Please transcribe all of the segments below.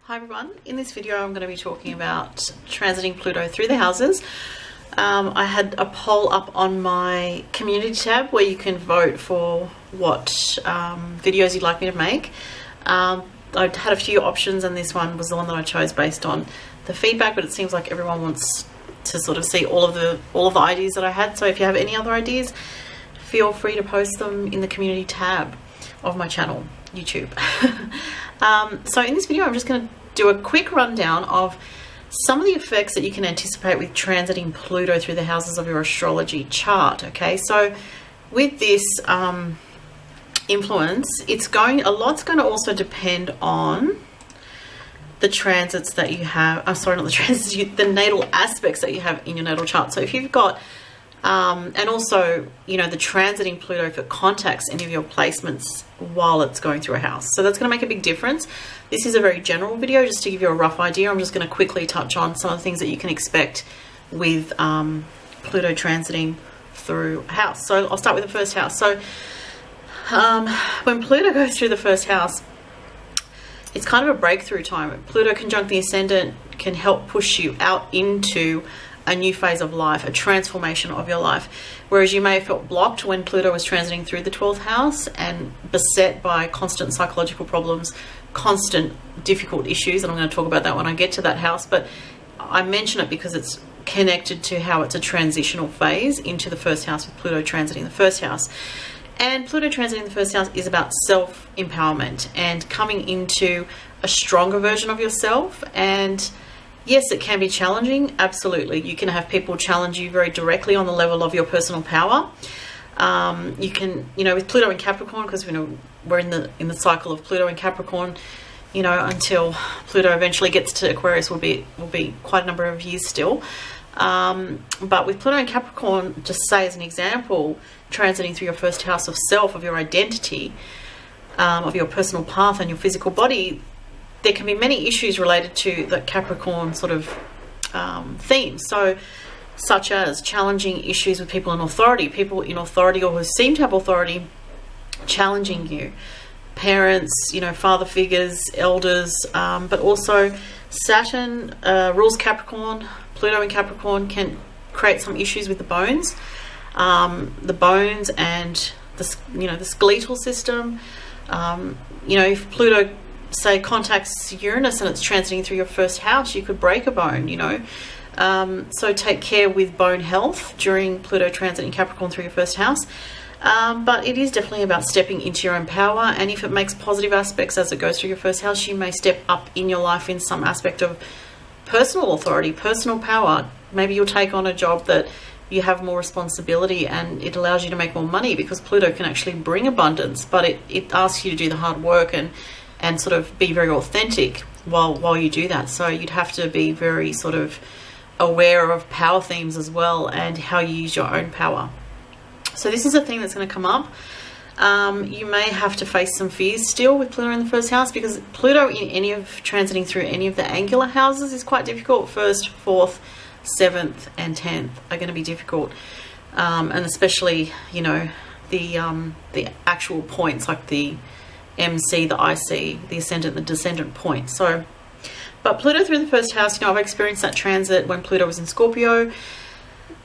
Hi everyone, in this video I'm going to be talking about transiting Pluto through the houses. I had a poll up on my community tab where you can vote for what videos you'd like me to make. I had a few options and this one was the one that I chose based on the feedback, but it seems like everyone wants to sort of see all of the ideas that I had. So if you have any other ideas, feel free to post them in the community tab of my channel, YouTube. So in this video I'm just going to do a quick rundown of some of the effects that you can anticipate with transiting Pluto through the houses of your astrology chart. Okay, so with this influence, a lot's going to also depend on the transits that you have. I'm sorry, not the transits, the natal aspects that you have in your natal chart. So if you've got and also, you know, the transiting Pluto, if it contacts any of your placements while it's going through a house. So that's going to make a big difference. This is a very general video just to give you a rough idea. I'm just going to quickly touch on some of the things that you can expect with Pluto transiting through a house. So I'll start with the first house. So when Pluto goes through the first house, it's kind of a breakthrough time. Pluto conjunct the ascendant can help push you out into a new phase of life, a transformation of your life. Whereas you may have felt blocked when Pluto was transiting through the 12th house and beset by constant psychological problems, constant difficult issues, and I'm going to talk about that when I get to that house, but I mention it because it's connected to how it's a transitional phase into the first house with Pluto transiting the first house. And Pluto transiting the first house is about self-empowerment and coming into a stronger version of yourself. And yes, it can be challenging, absolutely. You can have people challenge you very directly on the level of your personal power. You can, you know, with Pluto in Capricorn, because we're in the cycle of Pluto in Capricorn, you know, until Pluto eventually gets to Aquarius will be quite a number of years still. But with Pluto in Capricorn, just say as an example, transiting through your first house of self, of your identity, of your personal path and your physical body, there can be many issues related to the Capricorn sort of theme. So, such as challenging issues with people in authority or who seem to have authority challenging you, parents, you know, father figures, elders, but also Saturn rules Capricorn. Pluto in Capricorn can create some issues with the bones and the skeletal system. You know, if Pluto say contacts Uranus and it's transiting through your first house, you could break a bone, you know. So take care with bone health during Pluto transiting Capricorn through your first house. But it is definitely about stepping into your own power, and if it makes positive aspects as it goes through your first house, you may step up in your life in some aspect of personal authority, personal power. Maybe you'll take on a job that you have more responsibility and it allows you to make more money, because Pluto can actually bring abundance, but it asks you to do the hard work and sort of be very authentic while you do that. So you'd have to be very sort of aware of power themes as well and how you use your own power. So this is a thing that's going to come up. You may have to face some fears still with Pluto in the first house, because Pluto in transiting through any of the angular houses is quite difficult. First, 4th, 7th and 10th are going to be difficult, and especially, you know, the actual points like the MC, the IC, the ascendant, the descendant point. So, but Pluto through the first house, you know, I've experienced that transit when Pluto was in Scorpio.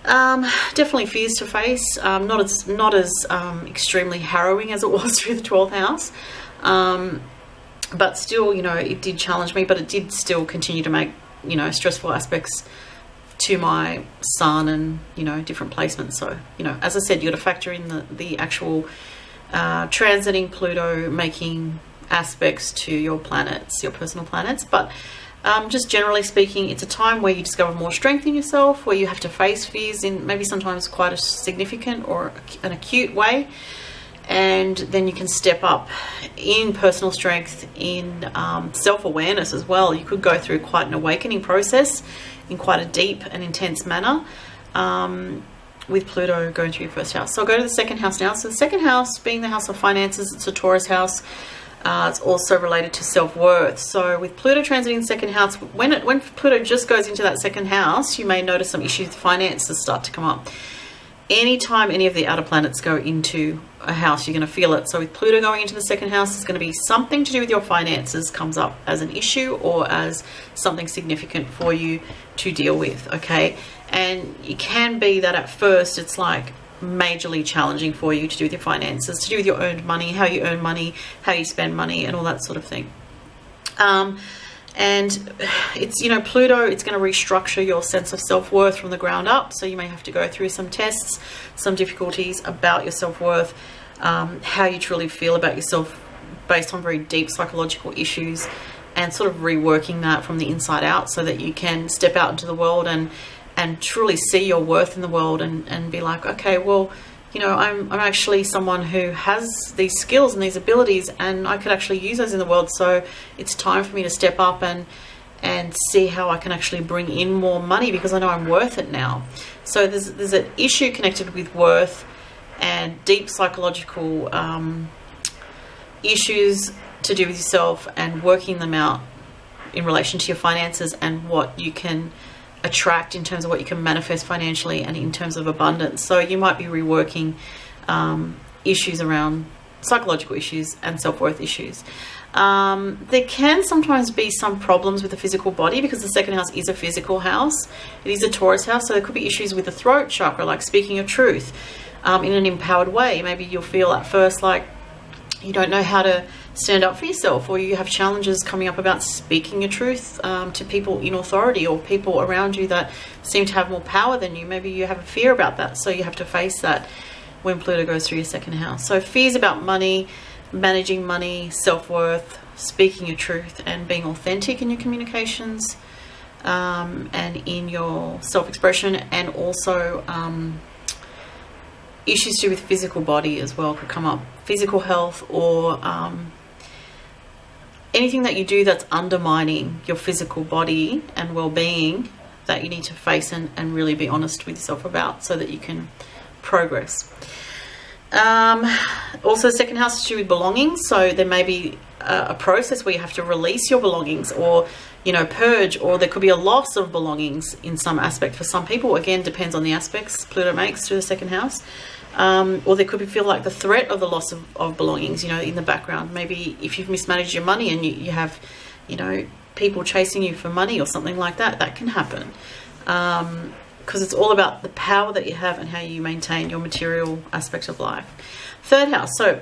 Definitely fears to face, not as extremely harrowing as it was through the 12th house, but still, you know, it did challenge me, but it did still continue to make, you know, stressful aspects to my sun and, you know, different placements. So, you know, as I said, you got to factor in the actual transiting Pluto making aspects to your planets, your personal planets. But just generally speaking, it's a time where you discover more strength in yourself, where you have to face fears in maybe sometimes quite a significant or an acute way, and then you can step up in personal strength, in self-awareness as well. You could go through quite an awakening process in quite a deep and intense manner with Pluto going through your first house. So I'll go to the second house now. So the second house, being the house of finances, it's a Taurus house. It's also related to self-worth. So with Pluto transiting the second house, when Pluto just goes into that second house, you may notice some issues with finances start to come up. anytime any of the outer planets go into a house, you're going to feel it. So with Pluto going into the second house, it's going to be something to do with your finances comes up as an issue or as something significant for you to deal with, okay? And it can be that at first it's like majorly challenging for you to do with your finances, to do with your earned money, how you earn money, how you spend money, and all that sort of thing. And it's, you know, Pluto, it's going to restructure your sense of self-worth from the ground up. So you may have to go through some tests, some difficulties about your self-worth, how you truly feel about yourself based on very deep psychological issues, and sort of reworking that from the inside out so that you can step out into the world and truly see your worth in the world and be like, okay, well, you know, I'm actually someone who has these skills and these abilities, and I could actually use those in the world. So it's time for me to step up and see how I can actually bring in more money, because I know I'm worth it now. So there's an issue connected with worth and deep psychological issues to do with yourself, and working them out in relation to your finances and what you can attract in terms of what you can manifest financially and in terms of abundance. So you might be reworking issues around psychological issues and self-worth issues. There can sometimes be some problems with the physical body, because the second house is a physical house. It is a Taurus house, so there could be issues with the throat chakra, like speaking your truth in an empowered way. Maybe you'll feel at first like you don't know how to stand up for yourself, or you have challenges coming up about speaking your truth to people in authority or people around you that seem to have more power than you. Maybe you have a fear about that, so you have to face that when Pluto goes through your second house. So fears about money, managing money, self-worth, speaking your truth, and being authentic in your communications and in your self-expression, and also issues to do with physical body as well could come up. Physical health, or anything that you do that's undermining your physical body and well-being, that you need to face and really be honest with yourself about, so that you can progress. Also, second house is to do with belongings. So there may be a process where you have to release your belongings, or, you know, purge, or there could be a loss of belongings in some aspect for some people. Again, depends on the aspects Pluto makes to the second house. Or there could be feel like the threat of the loss of belongings, you know, in the background. Maybe if you've mismanaged your money and you have, you know, people chasing you for money or something like that, that can happen. Because it's all about the power that you have and how you maintain your material aspect of life. Third house. So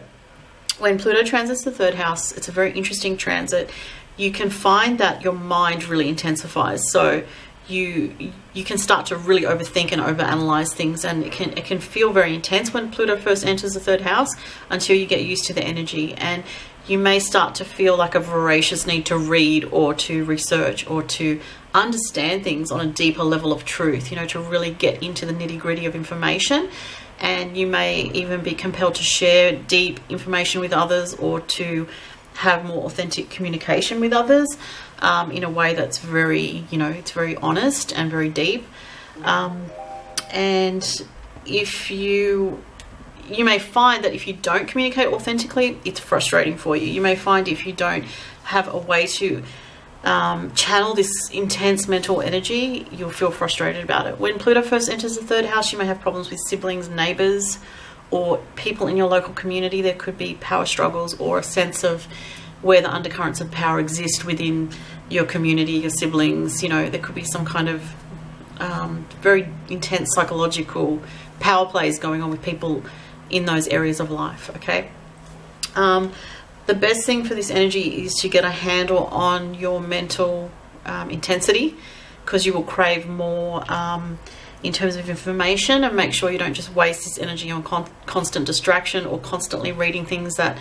when Pluto transits the third house, it's a very interesting transit. You can find that your mind really intensifies. So you can start to really overthink and overanalyze things, and it can feel very intense when Pluto first enters the third house, until you get used to the energy. And you may start to feel like a voracious need to read or to research or to understand things on a deeper level of truth, you know, to really get into the nitty-gritty of information. And you may even be compelled to share deep information with others, or to have more authentic communication with others in a way that's very, you know, it's very honest and very deep. And if you may find that if you don't communicate authentically, it's frustrating for you. You may find if you don't have a way to channel this intense mental energy, you'll feel frustrated about it. When Pluto first enters the third house, you may have problems with siblings, neighbors, or people in your local community. There could be power struggles, or a sense of where the undercurrents of power exist within your community, your siblings. You know, there could be some kind of very intense psychological power plays going on with people in those areas of life, okay? The best thing for this energy is to get a handle on your mental intensity, because you will crave more in terms of information, and make sure you don't just waste this energy on constant distraction, or constantly reading things that,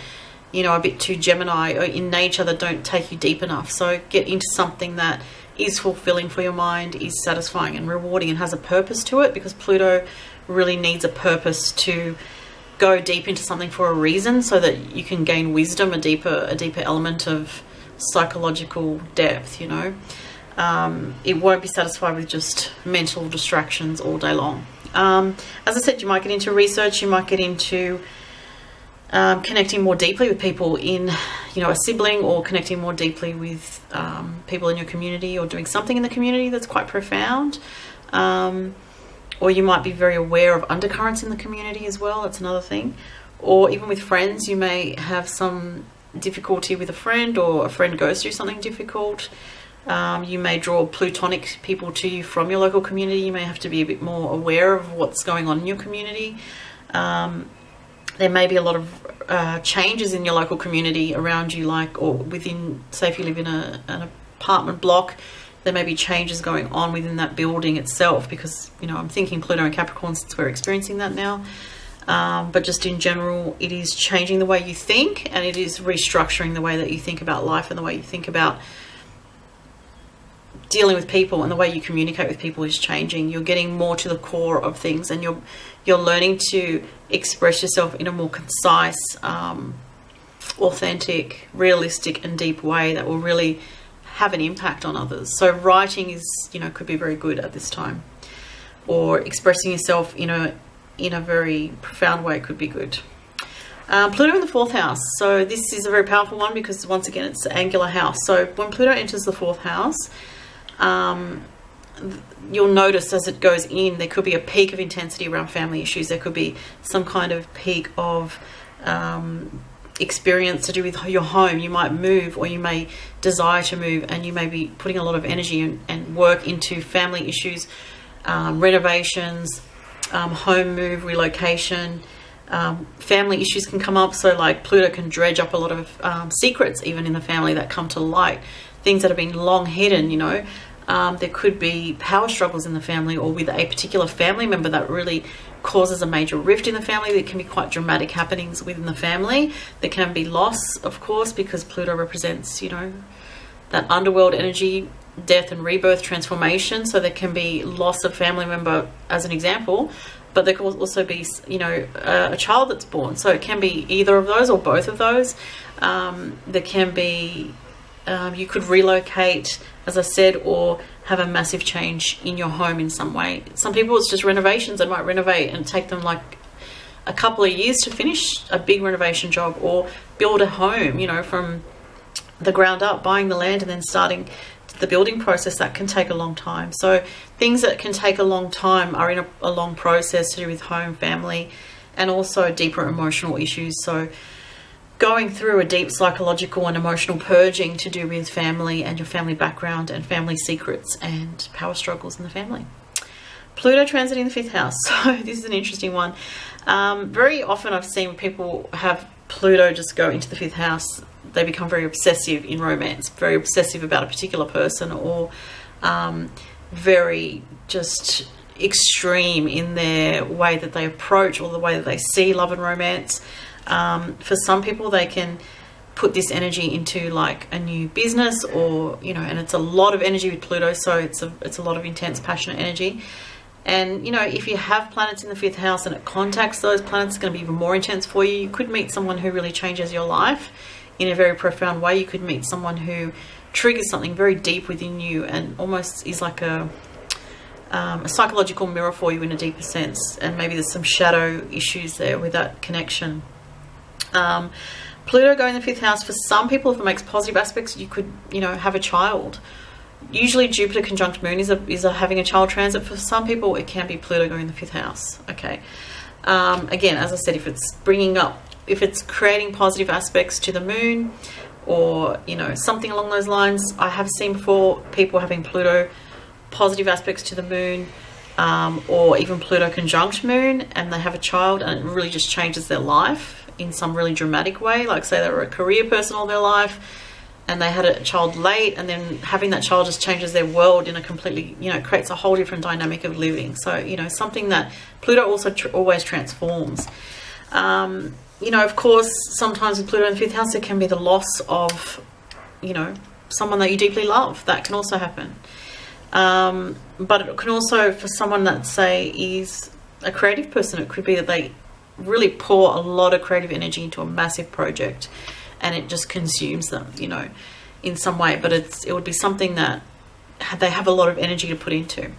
you know, are a bit too Gemini or in nature, that don't take you deep enough. So get into something that is fulfilling for your mind, is satisfying and rewarding, and has a purpose to it, because Pluto really needs a purpose to go deep into something for a reason, so that you can gain wisdom, a deeper element of psychological depth, you know. It won't be satisfied with just mental distractions all day long. As I said, you might get into research, you might get into connecting more deeply with people in, you know, a sibling, or connecting more deeply with people in your community, or doing something in the community that's quite profound. or you might be very aware of undercurrents in the community as well. That's another thing. Or even with friends, you may have some difficulty with a friend, or a friend goes through something difficult. You may draw plutonic people to you from your local community. You may have to be a bit more aware of what's going on in your community. There may be a lot of changes in your local community around you, like, or within, say if you live in an apartment block, there may be changes going on within that building itself, because, you know, I'm thinking Pluto and Capricorn, since we're experiencing that now. But just in general, it is changing the way you think, and it is restructuring the way that you think about life, and the way you think about dealing with people, and the way you communicate with people is changing. You're getting more to the core of things, and you're learning to express yourself in a more concise, authentic, realistic and deep way that will really have an impact on others. So writing is, you know, could be very good at this time, or expressing yourself in a very profound way could be good. Pluto in the 4th house. So this is a very powerful one, because once again it's an angular house. So when Pluto enters the 4th house, you'll notice as it goes in, there could be a peak of intensity around family issues. There could be some kind of peak of experience to do with your home. You might move, or you may desire to move, and you may be putting a lot of energy and work into family issues, renovations, home move, relocation. Family issues can come up, so like Pluto can dredge up a lot of secrets even in the family that come to light, things that have been long hidden, you know. There could be power struggles in the family, or with a particular family member that really causes a major rift in the family. There can be quite dramatic happenings within the family. There can be loss, of course, because Pluto represents, you know, that underworld energy, death and rebirth, transformation. So there can be loss of family member as an example, but there can also be, you know, a child that's born. So it can be either of those or both of those. There can be, you could relocate, as I said, or have a massive change in your home in some way. Some people, it's just renovations. They might renovate and take them like a couple of years to finish a big renovation job, or build a home, you know, from the ground up, buying the land and then starting the building process. That can take a long time. So things that can take a long time are in a long process to do with home, family, and also deeper emotional issues. So going through a deep psychological and emotional purging to do with family and your family background and family secrets and power struggles in the family. Pluto transiting the 5th house. So this is an interesting one. Very often I've seen people have Pluto just go into the 5th house. They become very obsessive in romance, very obsessive about a particular person, or very just extreme in their way that they approach, or the way that they see love and romance. For some people, they can put this energy into like a new business, or, you know, and it's a lot of energy with Pluto, so it's a lot of intense, passionate energy. And, you know, if you have planets in the 5th house and it contacts those planets, it's going to be even more intense for you. You could meet someone who really changes your life in a very profound way. You could meet someone who triggers something very deep within you, and almost is like a psychological mirror for you in a deeper sense. And maybe there's some shadow issues there with that connection. Pluto going in the 5th house, for some people, if it makes positive aspects, you could, you know, have a child. Usually Jupiter conjunct Moon is having a child transit. For some people, it can be Pluto going in the 5th house. Okay. Again, as I said, if it's creating positive aspects to the Moon, or, you know, something along those lines. I have seen before people having Pluto positive aspects to the Moon, or even Pluto conjunct Moon, and they have a child, and it really just changes their life in some really dramatic way. Like, say they were a career person all their life and they had a child late, and then having that child just changes their world in a completely, you know, creates a whole different dynamic of living. So, you know, something that Pluto also always transforms. You know, of course, sometimes with Pluto in the 5th house, there can be the loss of, you know, someone that you deeply love. That can also happen. But it can also, for someone that, say, is a creative person, it could be that they really pour a lot of creative energy into a massive project, and it just consumes them, you know, in some way. But it would be something that they have a lot of energy to put into.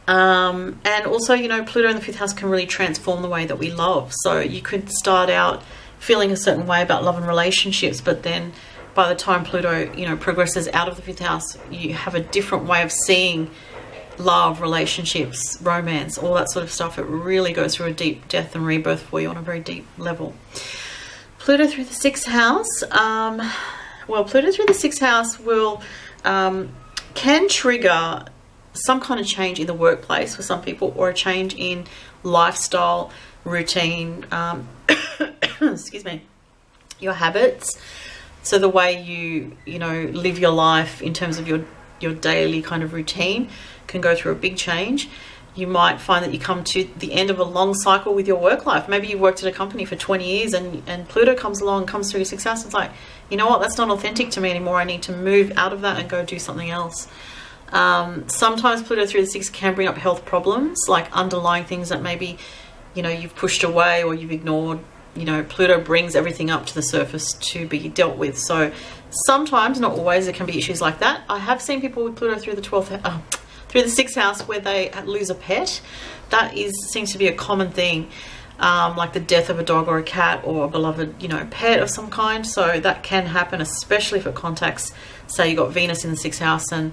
And also, you know, Pluto in the 5th house can really transform the way that we love. So you could start out feeling a certain way about love and relationships, but then by the time Pluto, you know, progresses out of the 5th house, you have a different way of seeing love, relationships, romance, all that sort of stuff. It really goes through a deep death and rebirth for you on a very deep level. Pluto through the 6th house. Well, Pluto through the 6th house will can trigger some kind of change in the workplace for some people, or a change in lifestyle, routine, excuse me, your habits. So the way you know, live your life in terms of your daily kind of routine can go through a big change. You might find that you come to the end of a long cycle with your work life. Maybe you've worked at a company for 20 years and Pluto comes along, comes through your 6th house. It's like, you know what, that's not authentic to me anymore. I need to move out of that and go do something else. Sometimes Pluto through the 6th can bring up health problems, like underlying things that maybe, you know, you've pushed away or you've ignored. You know, Pluto brings everything up to the surface to be dealt with. So sometimes, not always, there can be issues like that. I have seen people with Pluto through the 12th, through the 6th house where they lose a pet. That seems to be a common thing, like the death of a dog or a cat or a beloved, you know, pet of some kind. So that can happen, especially if it contacts, say you got Venus in the 6th house and,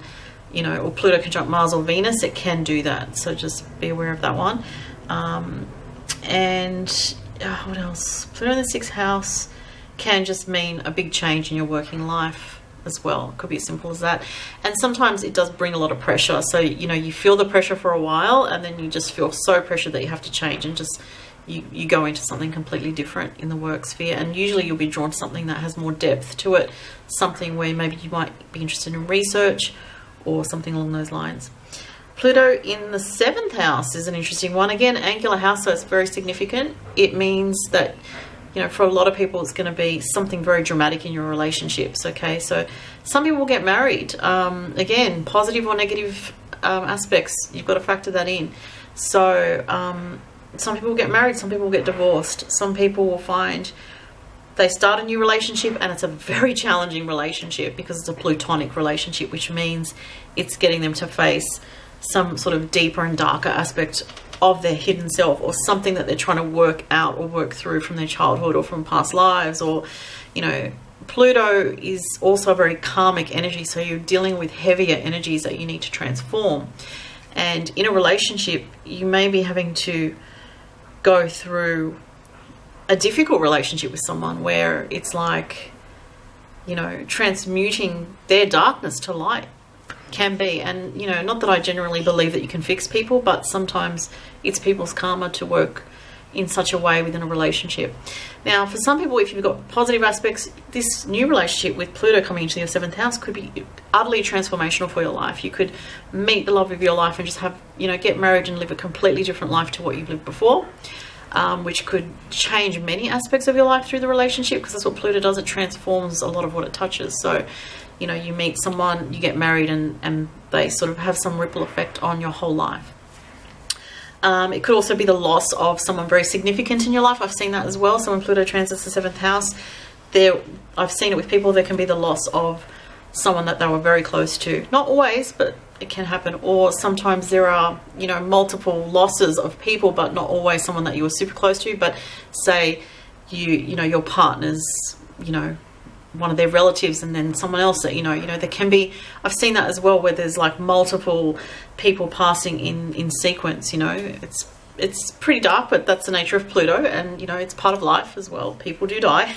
you know, or Pluto conjunct Mars or Venus, it can do that. So just be aware of that one. What else? Pluto in the 6th house can just mean a big change in your working life as well. It could be as simple as that. And sometimes it does bring a lot of pressure. So, you know, you feel the pressure for a while and then you just feel so pressured that you have to change and just you go into something completely different in the work sphere. And usually you'll be drawn to something that has more depth to it, something where maybe you might be interested in research or something along those lines. Pluto in the 7th house is an interesting one. Again, angular house, so it's very significant. It means that, you know, for a lot of people, it's going to be something very dramatic in your relationships, okay? So some people will get married. Again, positive or negative aspects, you've got to factor that in. So some people will get married, some people will get divorced. Some people will find they start a new relationship and it's a very challenging relationship because it's a plutonic relationship, which means it's getting them to face some sort of deeper and darker aspect of their hidden self, or something that they're trying to work out or work through from their childhood or from past lives. Or, you know, Pluto is also a very karmic energy, so you're dealing with heavier energies that you need to transform. And in a relationship, you may be having to go through a difficult relationship with someone where it's like, you know, transmuting their darkness to light. Can be. And, you know, not that I generally believe that you can fix people, but sometimes it's people's karma to work in such a way within a relationship. Now, for some people, if you've got positive aspects, this new relationship with Pluto coming into your 7th house could be utterly transformational for your life. You could meet the love of your life and just have, you know, get married and live a completely different life to what you've lived before, which could change many aspects of your life through the relationship, because that's what Pluto does. It transforms a lot of what it touches. So, you know, you meet someone, you get married, and they sort of have some ripple effect on your whole life. It could also be the loss of someone very significant in your life. I've seen that as well. So when Pluto transits the 7th house, I've seen it with people. There can be the loss of someone that they were very close to. Not always, but it can happen. Or sometimes there are, you know, multiple losses of people, but not always someone that you were super close to. But say you know, your partner's, you know, one of their relatives, and then someone else that, you know, there can be, I've seen that as well, where there's like multiple people passing in sequence. You know, it's pretty dark, but that's the nature of Pluto, and, you know, it's part of life as well. People do die,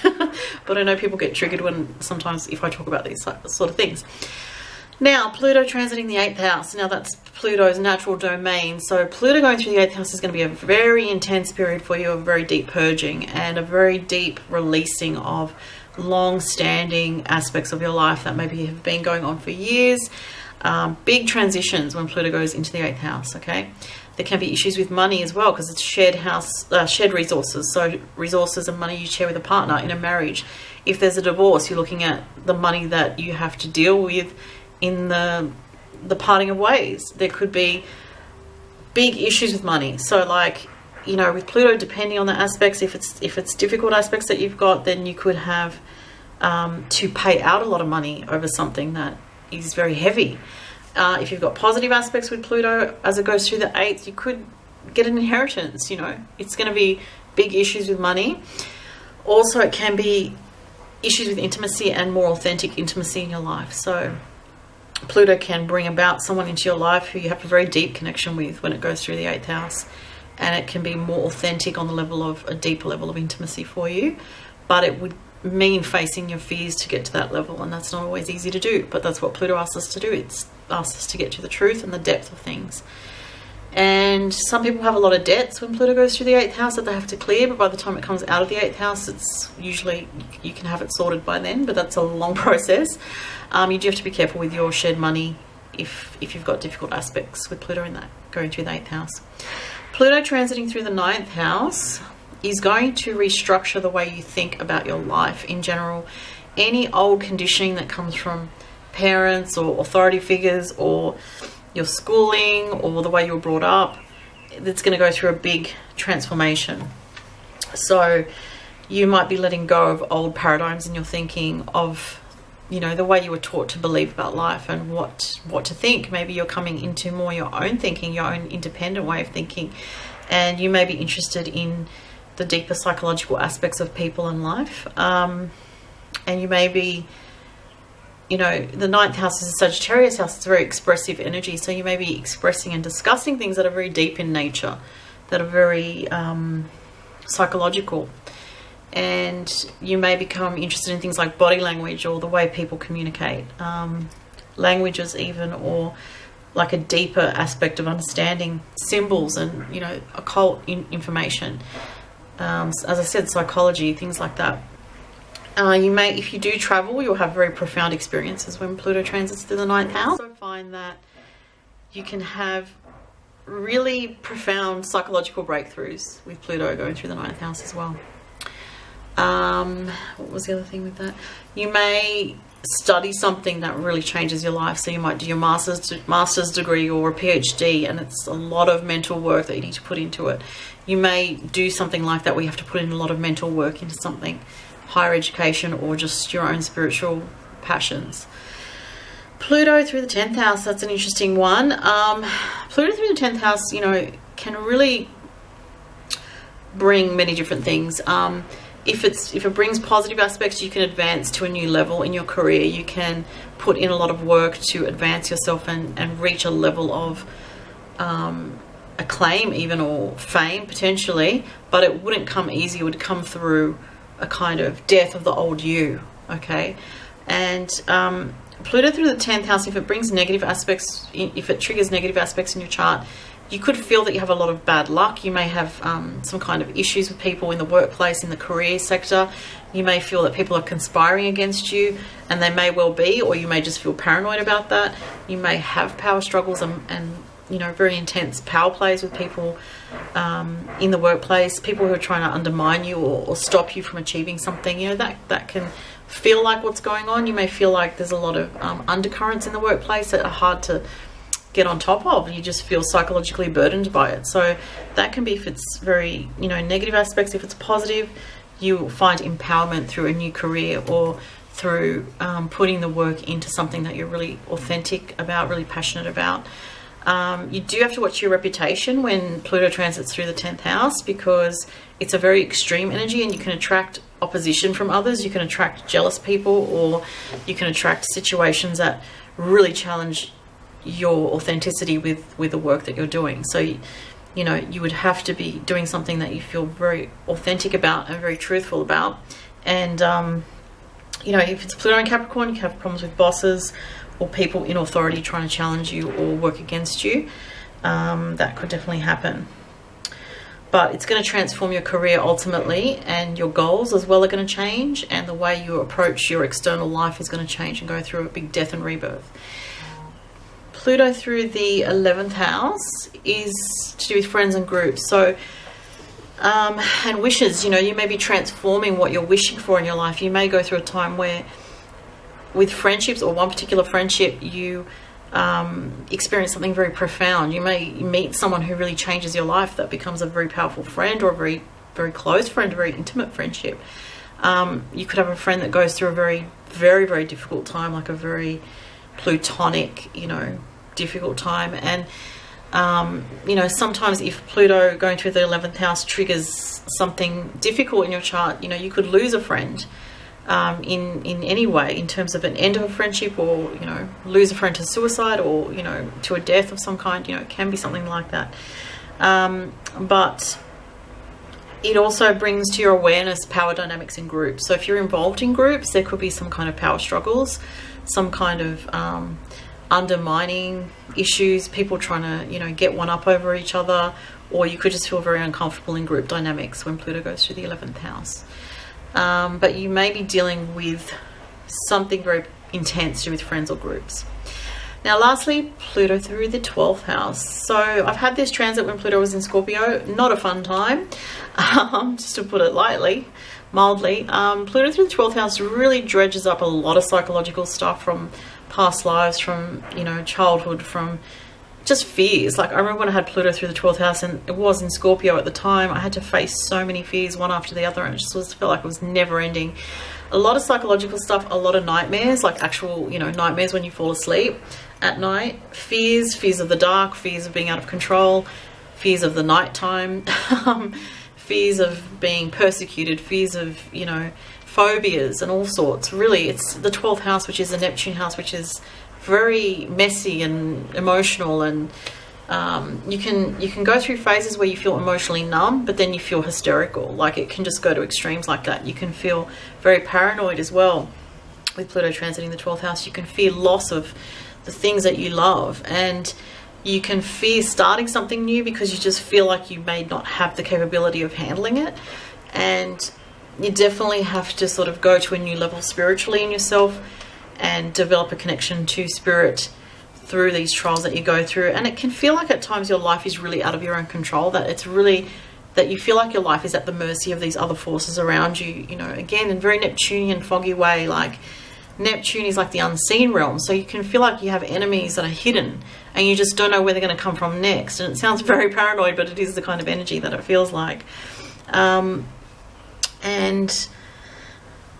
but I know people get triggered when sometimes if I talk about these sort of things. Now, Pluto transiting the 8th house. Now, that's Pluto's natural domain. So Pluto going through the 8th house is going to be a very intense period for you, a very deep purging and a very deep releasing of long-standing aspects of your life that maybe have been going on for years. Big transitions when Pluto goes into the 8th house, okay? There can be issues with money as well, because it's shared resources. So resources and money you share with a partner in a marriage. If there's a divorce, you're looking at the money that you have to deal with in the parting of ways. There could be big issues with money. So, like, you know, with Pluto, depending on the aspects, if it's difficult aspects that you've got, then you could have to pay out a lot of money over something that is very heavy. If you've got positive aspects with Pluto, as it goes through the 8th, you could get an inheritance. You know, it's going to be big issues with money. Also, it can be issues with intimacy and more authentic intimacy in your life. So Pluto can bring about someone into your life who you have a very deep connection with when it goes through the 8th house, and it can be more authentic on the level of a deeper level of intimacy for you, but it would mean facing your fears to get to that level, and that's not always easy to do, but that's what Pluto asks us to do. It's asks us to get to the truth and the depth of things. And some people have a lot of debts when Pluto goes through the 8th house that they have to clear, but by the time it comes out of the 8th house, it's usually, you can have it sorted by then, but that's a long process. You do have to be careful with your shared money if you've got difficult aspects with Pluto in that, going through the 8th house. Pluto transiting through the 9th house is going to restructure the way you think about your life in general. Any old conditioning that comes from parents or authority figures or your schooling or the way you were brought up, it's going to go through a big transformation. So you might be letting go of old paradigms in your thinking of, you know, the way you were taught to believe about life and what to think. Maybe you're coming into more your own thinking, your own independent way of thinking, and you may be interested in the deeper psychological aspects of people and life. And you may be, you know, the 9th house is a Sagittarius house. It's a very expressive energy. So you may be expressing and discussing things that are very deep in nature, that are very psychological. And you may become interested in things like body language or the way people communicate, languages even, or like a deeper aspect of understanding symbols and, you know, occult information. As I said, psychology, things like that. You may, if you do travel, you'll have very profound experiences when Pluto transits through the 9th house. I also find that you can have really profound psychological breakthroughs with Pluto going through the 9th house as well. What was the other thing with that? You may study something that really changes your life. So you might do your master's degree or a PhD, and it's a lot of mental work that you need to put into it. You may do something like that where you have to put in a lot of mental work into something, higher education or just your own spiritual passions. Pluto through the 10th house, that's an interesting one. Pluto through the 10th house, you know, can really bring many different things. If it brings positive aspects, you can advance to a new level in your career. You can put in a lot of work to advance yourself and reach a level of acclaim even, or fame potentially, but it wouldn't come easy. It would come through a kind of death of the old you, okay? And Pluto through the 10th house, if it brings negative aspects, if it triggers negative aspects in your chart, you could feel that you have a lot of bad luck. You may have some kind of issues with people in the workplace, in the career sector. You may feel that people are conspiring against you, and they may well be, or you may just feel paranoid about that. You may have power struggles and you know, very intense power plays with people in the workplace, people who are trying to undermine you or stop you from achieving something. You know, that can feel like what's going on. You may feel like there's a lot of undercurrents in the workplace that are hard to get on top of. You just feel psychologically burdened by it. So that can be if it's very, you know, negative aspects. If it's positive, you will find empowerment through a new career or through putting the work into something that you're really authentic about, really passionate about. You do have to watch your reputation when Pluto transits through the 10th house, because it's a very extreme energy and you can attract opposition from others. You can attract jealous people, or you can attract situations that really challenge your authenticity with the work that you're doing. So, you know, you would have to be doing something that you feel very authentic about and very truthful about. And, you know, if it's Pluto and Capricorn, you can have problems with bosses or people in authority trying to challenge you or work against you. That could definitely happen. But it's going to transform your career ultimately, and your goals as well are going to change, and the way you approach your external life is going to change and go through a big death and rebirth. Pluto through the 11th house is to do with friends and groups. So, and wishes, you know, you may be transforming what you're wishing for in your life. You may go through a time where with friendships or one particular friendship, you experience something very profound. You may meet someone who really changes your life, that becomes a very powerful friend, or a very, very close friend, a very intimate friendship. You could have a friend that goes through a very, very, very difficult time, like a very plutonic, you know, difficult time. And you know, sometimes if Pluto going through the 11th house triggers something difficult in your chart, you know, you could lose a friend in any way, in terms of an end of a friendship, or, you know, lose a friend to suicide, or, you know, to a death of some kind. You know, it can be something like that. But it also brings to your awareness power dynamics in groups. So if you're involved in groups, there could be some kind of power struggles, some kind of undermining issues, people trying to, you know, get one up over each other, or you could just feel very uncomfortable in group dynamics when Pluto goes through the 11th house. But you may be dealing with something very intense to do with friends or groups. Now, lastly, Pluto through the 12th house. So I've had this transit when Pluto was in Scorpio. Not a fun time, just to put it mildly. Pluto through the 12th house really dredges up a lot of psychological stuff from past lives, from, you know, childhood, from just fears. Like, I remember when I had Pluto through the 12th house, and it was in Scorpio at the time, I had to face so many fears, one after the other, and it just felt like it was never ending. A lot of psychological stuff, a lot of nightmares, like actual, you know, nightmares when you fall asleep at night. Fears of the dark, fears of being out of control, fears of the nighttime, fears of being persecuted, fears of, you know, phobias and all sorts. Really, it's the 12th house, which is the Neptune house, which is very messy and emotional, and you can go through phases where you feel emotionally numb, but then you feel hysterical. Like, it can just go to extremes like that. You can feel very paranoid as well with Pluto transiting the 12th house. You can fear loss of the things that you love, and you can fear starting something new because you just feel like you may not have the capability of handling it. And you definitely have to sort of go to a new level spiritually in yourself and develop a connection to spirit through these trials that you go through. And it can feel like at times your life is really out of your own control, that it's really, that you feel like your life is at the mercy of these other forces around you, you know, again, in a very Neptunian foggy way. Like, Neptune is like the unseen realm, so you can feel like you have enemies that are hidden and you just don't know where they're going to come from next. And it sounds very paranoid, but it is the kind of energy that it feels like. And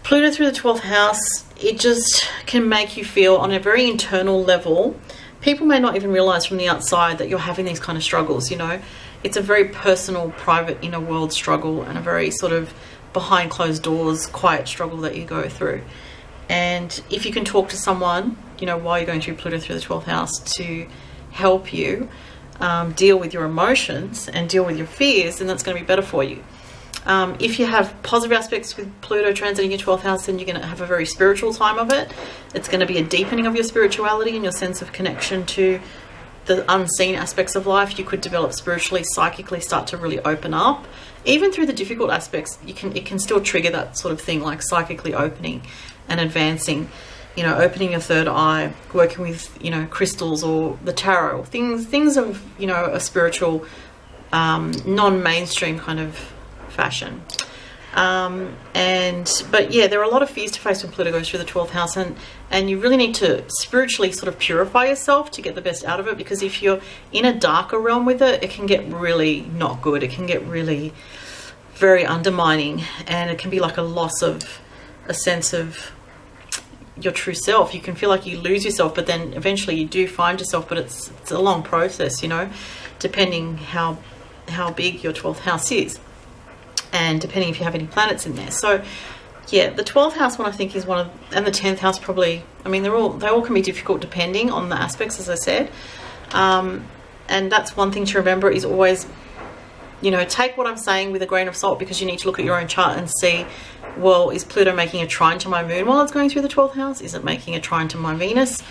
Pluto through the 12th house, it just can make you feel on a very internal level. People may not even realize from the outside that you're having these kind of struggles, you know. It's a very personal, private, inner world struggle, and a very sort of behind closed doors, quiet struggle that you go through. And if you can talk to someone, you know, while you're going through Pluto through the 12th house to help you deal with your emotions and deal with your fears, then that's going to be better for you. If you have positive aspects with Pluto transiting your 12th house, then you're going to have a very spiritual time of it. It's going to be a deepening of your spirituality and your sense of connection to the unseen aspects of life. You could develop spiritually, psychically, start to really open up. Even through the difficult aspects, it can still trigger that sort of thing, like psychically opening and advancing, you know, opening your third eye, working with, you know, crystals or the tarot, things of, you know, a spiritual, non-mainstream kind of fashion. But yeah, there are a lot of fears to face when Pluto goes through the 12th house, and you really need to spiritually sort of purify yourself to get the best out of it, because if you're in a darker realm with it, it can get really not good. It can get really very undermining, and it can be like a loss of a sense of your true self. You can feel like you lose yourself, but then eventually you do find yourself, but it's a long process, you know, depending how big your 12th house is, and depending if you have any planets in there. So yeah, the 12th house one I think is one of, and the 10th house probably, I mean, they all can be difficult depending on the aspects, as I said. And that's one thing to remember, is always, you know, take what I'm saying with a grain of salt, because you need to look at your own chart and see, well, is Pluto making a trine to my moon while it's going through the 12th house? Is it making a trine to my Venus?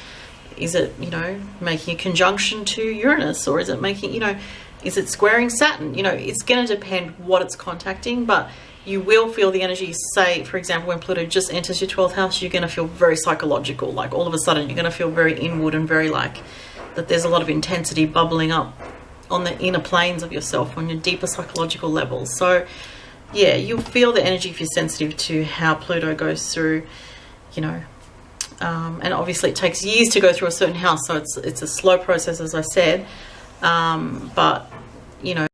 Is it, you know, making a conjunction to Uranus? Or is it making, you know, is it squaring Saturn? You know, it's going to depend what it's contacting, but you will feel the energy. Say, for example, when Pluto just enters your 12th house, you're going to feel very psychological. Like, all of a sudden, you're going to feel very inward and very like that there's a lot of intensity bubbling up on the inner planes of yourself, on your deeper psychological levels. So yeah, you'll feel the energy if you're sensitive to how Pluto goes through, you know, and obviously it takes years to go through a certain house, so it's a slow process, as I said, but you know,